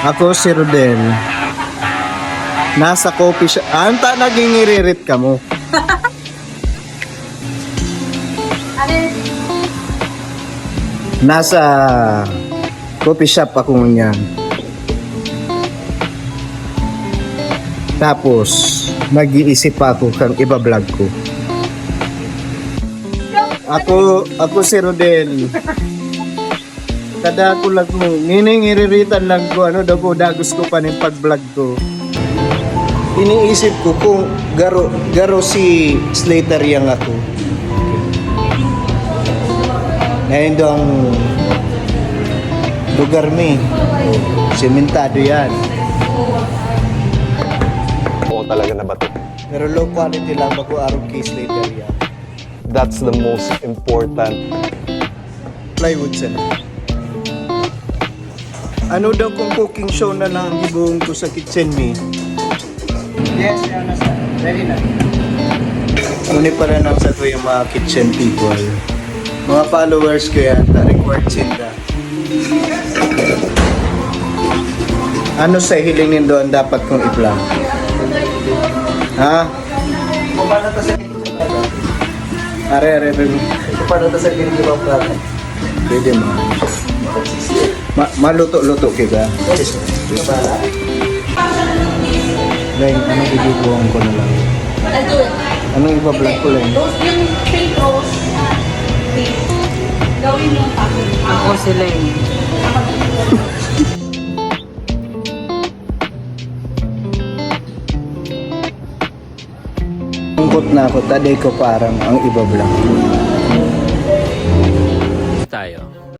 Ako si Rodel. Nasa coffee shop. Anta naging iririt ka mo. Nasa coffee shop ako ngayon. Tapos, nag-iisip ako kang iba-vlog ko. Ako si Rodel. Kada ko lang mo, ngining iriritan lang ko, ano daw ko, dagos ko pa ng pag-vlog ko. Iniisip ko kung garo si Slater yang ako. Ngayon daw ang lugar mi. Sementado yan. Oo talaga na bato. Pero low quality lang bago araw kay Slater yan. That's the most important. Plywood sa ano daw kung cooking show na lang ang ibuong ko sa kitchen mi? Yes, yan na sa. Ready na. Ngunit pala nang sa ko yung mga kitchen people. Mga followers ko yan, na-record sila. Ano sa hiling nindo ang dapat kong i-vlog? Ha? Paano ta sa are. Paano ta sa kinigibang pwede mo. Maluto-luto kita. Lang, anong ibibuang ko na lang? Anong iba-vlog ko lang? Yung fake rose, gawin mo pa. Ako sila eh. Tungkot na ako, taday ko parang ang iba-vlog. Tayo.